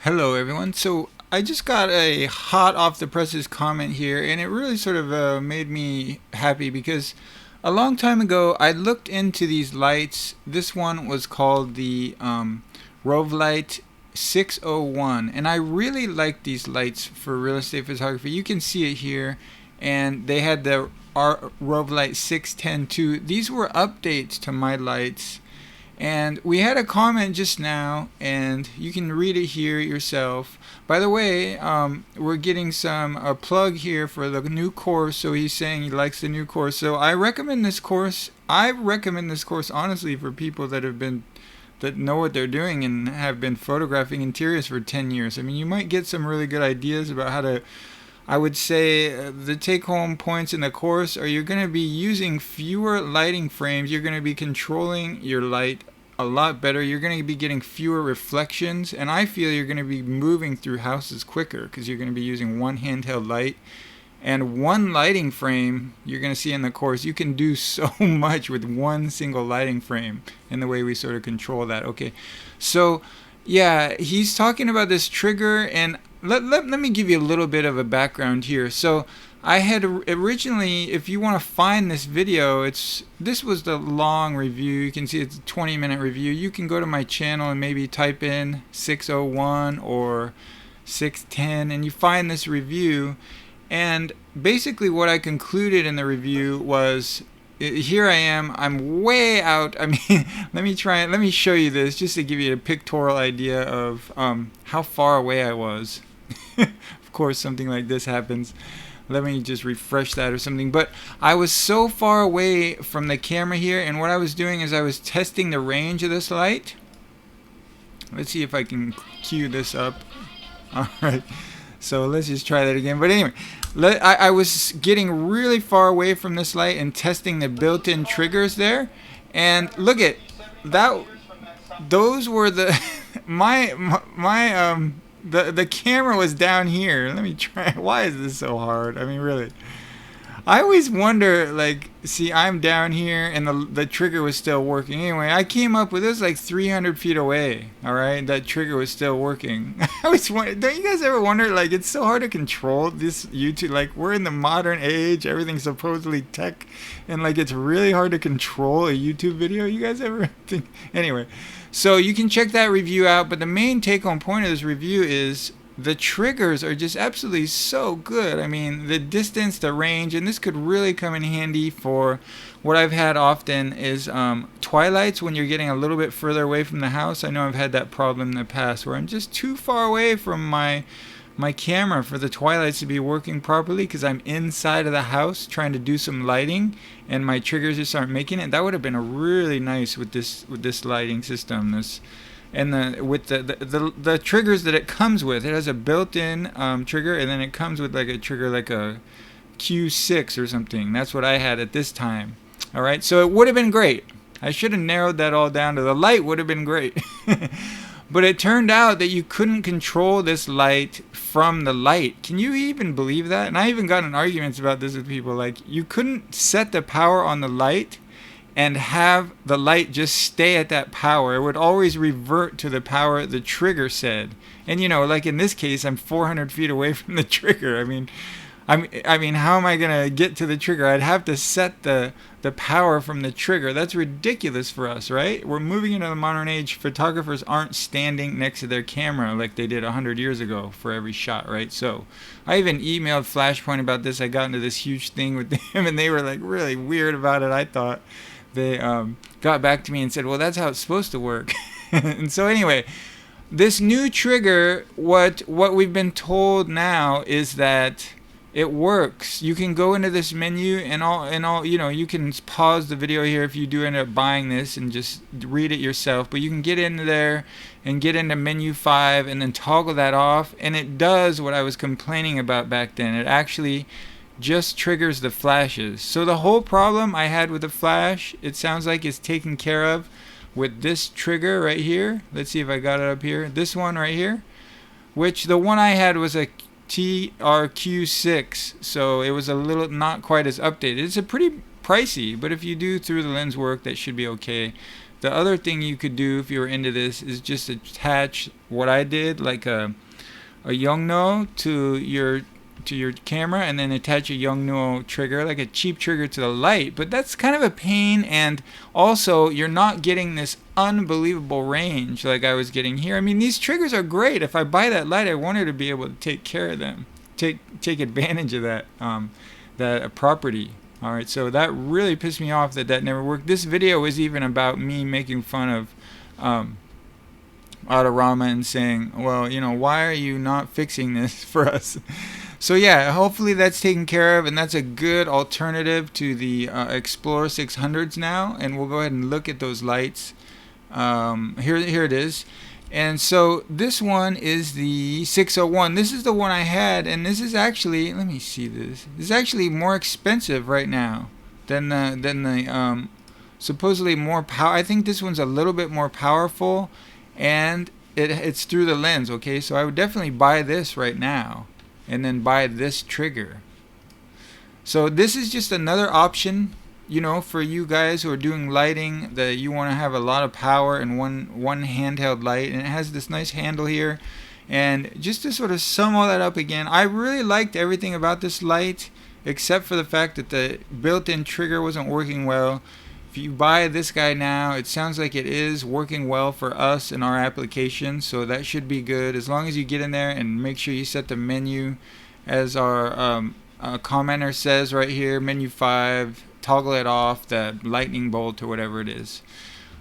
Hello everyone. So I just got a hot off the presses comment here, and it really sort of made me happy because a long time ago I looked into these lights. This one was called the Rovelight 601, and I really like these lights for real estate photography. You can see it here, and they had the Rovelight 610 too. These were updates to my lights, and we had a comment just now, and you can read it here yourself. By the way, we're getting a plug here for the new course. So he's saying he likes the new course. So I recommend this course. I recommend this course honestly for people that know what they're doing and have been photographing interiors for 10 years. I mean, you might get some really good ideas about how to. I would say the take-home points in the course are you're going to be using fewer lighting frames. You're going to be controlling your light a lot better. You're going to be getting fewer reflections, and I feel you're going to be moving through houses quicker because you're going to be using one handheld light and one lighting frame. You're going to see in the course you can do so much with one single lighting frame, and the way we sort of control that. Okay, so yeah, he's talking about this trigger, and let me give you a little bit of a background here. So I had originally, if you want to find this video, this was the long review. You can see it's a 20-minute review. You can go to my channel and maybe type in 601 or 610, and you find this review. And basically what I concluded in the review was, here I am, I'm way out. I mean, let me show you this just to give you a pictorial idea of how far away I was. Of course, something like this happens. Let me just refresh that or something. But I was so far away from the camera here, and what I was doing is I was testing the range of this light. Let's see if I can cue this up. All right. So let's just try that again. But anyway, I was getting really far away from this light and testing the built-in triggers there. And look at that. Those were the the camera was down here. Let me try. Why is this so hard? I mean, really. I always wonder, like, see, I'm down here and the trigger was still working. Anyway, I came up with this like 300 feet away, all right? That trigger was still working. I always wonder, don't you guys ever wonder, like, it's so hard to control this YouTube? Like, we're in the modern age, everything's supposedly tech, and, like, it's really hard to control a YouTube video. You guys ever think? Anyway, so you can check that review out, but the main take-home point of this review is the triggers are just absolutely so good. I mean, the distance, the range, and this could really come in handy for what I've had often is twilights when you're getting a little bit further away from the house. I know I've had that problem in the past where I'm just too far away from my camera for the twilights to be working properly because I'm inside of the house trying to do some lighting and my triggers just aren't making it. That would have been a really nice with this lighting system. And the triggers that it comes with, it has a built-in trigger, and then it comes with like a trigger like a Q6 or something. That's what I had at this time. All right, so it would have been great. I should have narrowed that all down to the light would have been great. But it turned out that you couldn't control this light from the light. Can you even believe that? And I even got in arguments about this with people. Like, you couldn't set the power on the light and have the light just stay at that power. It would always revert to the power the trigger said. And you know, like in this case, I'm 400 feet away from the trigger. I mean, how am I gonna get to the trigger? I'd have to set the power from the trigger. That's ridiculous for us, right? We're moving into the modern age. Photographers aren't standing next to their camera like they did 100 years ago for every shot, right? So I even emailed Flashpoint about this. I got into this huge thing with them, and they were like really weird about it, I thought. They got back to me and said, well, that's how it's supposed to work. And so anyway, this new trigger, what we've been told now is that it works. You can go into this menu and all, you know, you can pause the video here if you do end up buying this and just read it yourself. But you can get into there and get into menu 5 and then toggle that off. And it does what I was complaining about back then. It actually just triggers the flashes. So the whole problem I had with the flash, it sounds like it's taken care of with this trigger right here. Let's see if I got it up here. This one right here, which the one I had was a TRQ6, so it was a little not quite as updated. It's a pretty pricey, but if you do through the lens work, that should be okay. the other thing you could do if you were into this is just attach what I did, like a Yongnuo to your camera, and then attach a Yongnuo trigger, like a cheap trigger, to the light. But that's kind of a pain, and also you're not getting this unbelievable range like I was getting here. I mean, these triggers are great. If I buy that light, I wanted to be able to take care of them, take advantage of that that property. All right, so that really pissed me off that never worked. This video was even about me making fun of Adorama and saying, well, you know, why are you not fixing this for us? So yeah, hopefully that's taken care of, and that's a good alternative to the Explorer 600s now. And we'll go ahead and look at those lights. Here it is. And so this one is the 601. This is the one I had, and this is actually, let me see this. This is actually more expensive right now than the supposedly more power. I think this one's a little bit more powerful, and it's through the lens. Okay, so I would definitely buy this right now, and then buy this trigger. So this is just another option, you know, for you guys who are doing lighting, that you want to have a lot of power in one handheld light. And it has this nice handle here. And just to sort of sum all that up again, I really liked everything about this light, except for the fact that the built-in trigger wasn't working well. If you buy this guy now, it sounds like it is working well for us in our application, so that should be good, as long as you get in there and make sure you set the menu as our commenter says right here, menu 5, toggle it off, the lightning bolt or whatever it is.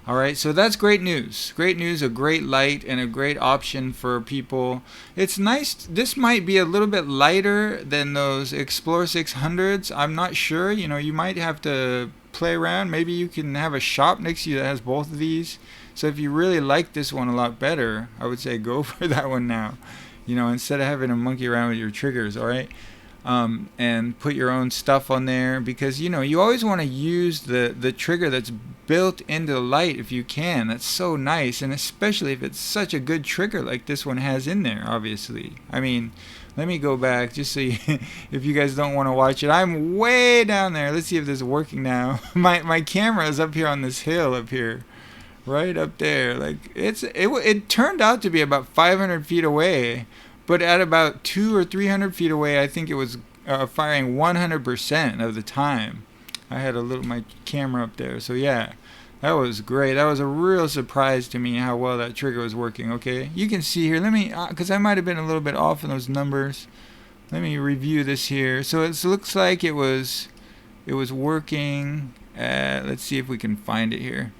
Alright, so that's great news. Great news, a great light and a great option for people. It's nice. This might be a little bit lighter than those Explorer 600s. I'm not sure. You know, you might have to play around. Maybe you can have a shop next to you that has both of these. So if you really like this one a lot better, I would say go for that one now. You know, instead of having to monkey around with your triggers, alright? And put your own stuff on there, because you know you always want to use the trigger that's built into the light if you can. That's so nice, and especially if it's such a good trigger like this one has in there. Obviously, I mean, let me go back just so you, if you guys don't want to watch it, I'm way down there. Let's see if this is working now. My camera is up here on this hill up here, right up there. Like it turned out to be about 500 feet away. But at about 200 or 300 feet away, I think it was firing 100% of the time. I had my camera up there. So yeah, that was great. That was a real surprise to me how well that trigger was working. Okay, you can see here. Let me, because I might have been a little bit off in those numbers. Let me review this here. So it looks like it was working. Let's see if we can find it here.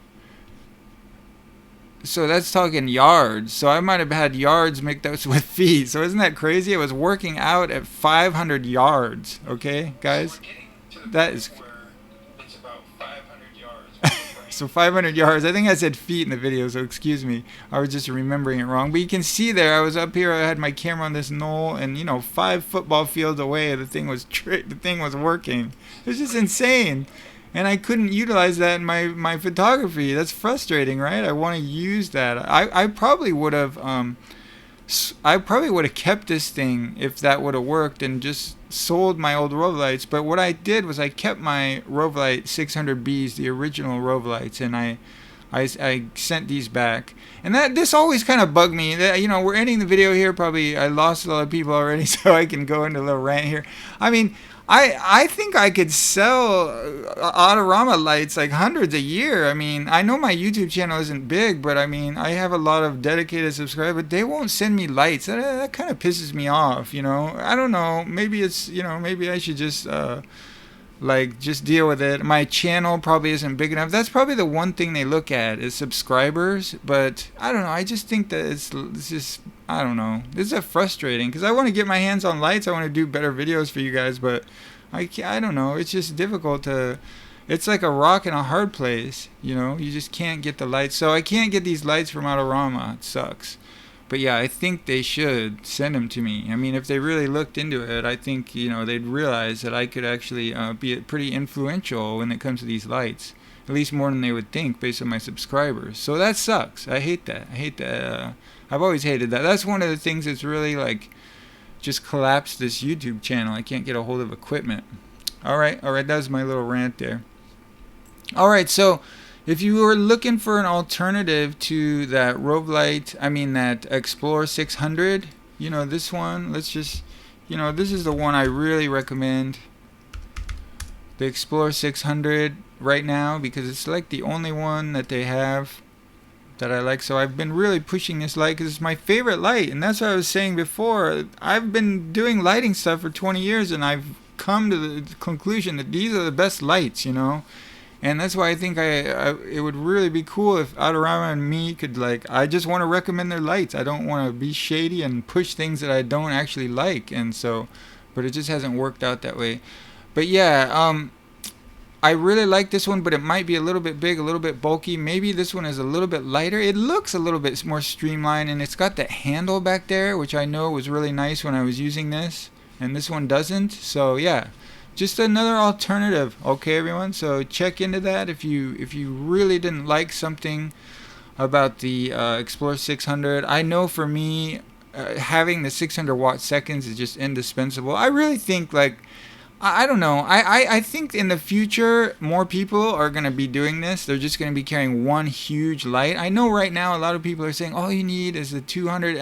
So that's talking yards. So I might have had yards mixed up with feet. So isn't that crazy? It was working out at 500 yards. Okay, guys? That is... It's about 500 yards. So 500 yards. I think I said feet in the video, so excuse me. I was just remembering it wrong. But you can see there, I was up here, I had my camera on this knoll, and you know, 5 football fields away, the thing was working. It was just insane. And I couldn't utilize that in my photography. That's frustrating, right? I want to use that. I probably would have kept this thing if that would have worked, and just sold my old Rovelights. But what I did was I kept my Rovelight 600Bs, the original Rovelights, and I sent these back. And this always kind of bugged me. You know, we're ending the video here. Probably I lost a lot of people already, so I can go into a little rant here. I mean, I think I could sell Adorama lights like hundreds a year. I mean, I know my YouTube channel isn't big, but I mean, I have a lot of dedicated subscribers, but they won't send me lights. That kind of pisses me off, you know. I don't know. Maybe it's, you know, maybe I should just just deal with it. My channel probably isn't big enough. That's probably the one thing they look at is subscribers. But I don't know. I just think that it's just, I don't know. This is frustrating because I want to get my hands on lights. I want to do better videos for you guys, but I don't know. It's just difficult to. It's like a rock in a hard place. You know, you just can't get the lights. So I can't get these lights from Adorama. It sucks. But yeah, I think they should send them to me. I mean, if they really looked into it, I think, you know, they'd realize that I could actually be pretty influential when it comes to these lights. At least more than they would think based on my subscribers. So that sucks. I hate that. I hate that. I've always hated that. That's one of the things that's really, like, just collapsed this YouTube channel. I can't get a hold of equipment. All right. That was my little rant there. All right, so If you were looking for an alternative to that Rovelight, I mean that Explorer 600, you know, this one, let's just, you know, this is the one I really recommend. The Explorer 600 right now, because it's like the only one that they have that I like. So I've been really pushing this light because it's my favorite light, and that's what I was saying before. I've been doing lighting stuff for 20 years, and I've come to the conclusion that these are the best lights, you know. And that's why I think it would really be cool if Adorama and me could, like, I just want to recommend their lights. I don't want to be shady and push things that I don't actually like, and so, but it just hasn't worked out that way. But yeah, I really like this one, but it might be a little bit big, a little bit bulky. Maybe this one is a little bit lighter. It looks a little bit more streamlined, and it's got that handle back there, which I know was really nice when I was using this, and this one doesn't. So yeah, just another alternative. Okay, everyone. So check into that if you really didn't like something about the Explorer 600. I know for me, having the 600 watt seconds is just indispensable. I really think, like, I don't know. I think in the future, more people are going to be doing this. They're just going to be carrying one huge light. I know right now a lot of people are saying, all you need is the 200.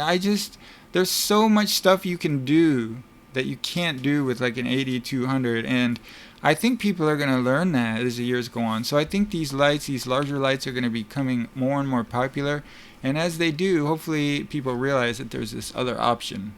There's so much stuff you can do that you can't do with like an 80-200. And I think people are going to learn that as the years go on. So I think these lights, these larger lights, are going to be becoming more and more popular. And as they do, hopefully people realize that there's this other option.